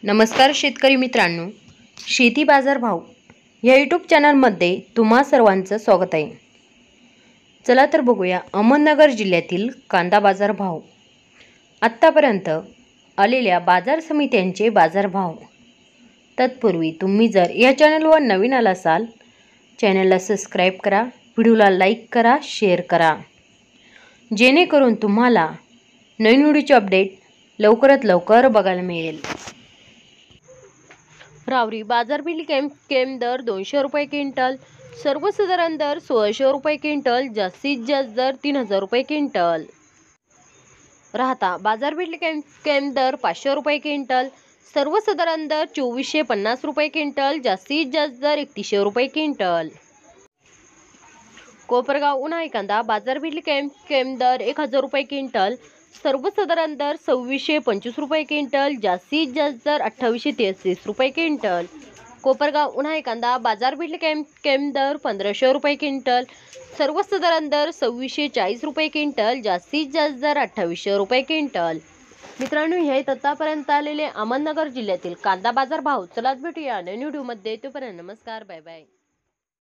नमस्कार शेतकरी मित्रांनो, शेती बाजार भाव या यूट्यूब चॅनलमध्ये तुम्हा सर्वांचं स्वागत आहे। चला तर बघूया अहमदनगर जिल्ह्यातील कांदा बाजार भाव, आत्तापर्यंत आलेल्या बाजार समित्यांचे बाजार भाव। तत्पूर्वी तुम्ही जर या चॅनलवर नवीन आला असाल, चॅनलला सबस्क्राइब करा, व्हिडिओला लाईक करा, शेअर करा, जेणेकरून तुम्हाला नवीन व्हिडिओचे अपडेट लवकरात लवकर बघायला मिळेल। रावरी बाजारपेठ केम दर 200 रुपये क्विंटल, सर्वसाधारण दर 1600 रुपये क्विंटल, जास्तीत जास्त दर 3000 रुपये क्विंटल। राहता बाजारपेठ केम दर 500 रुपये क्विंटल, सर्वसाधारण दर 2450 रुपये क्विंटल, जास्तीत जास्त दर 3100 रुपये क्विंटल। कोपरगाव उन्हाळी कांदा बाजारपेठ केम दर 1000 रुपये क्विंटल, सर्वसाधारण दर 2625 रुपये क्विंटल, जास्तीत जास्त दर 2833 रुपये क्विंटल। कोपरगाव उन्हाळी कांदा बाजारपेठ केम दर 1500 रुपये क्विंटल, सर्वसाधारण दर 2640 रुपये क्विंटल, जास्तीत जास्त दर 2800 रुपये क्विंटल। मित्रांनो, हे आतापर्यंत आलेले अहमदनगर जिल्ह्यातील कांदा बाजार भाव। चला भेटूया नवीन व्हिडिओमध्ये, तोपर्यंत नमस्कार, बाय बाय।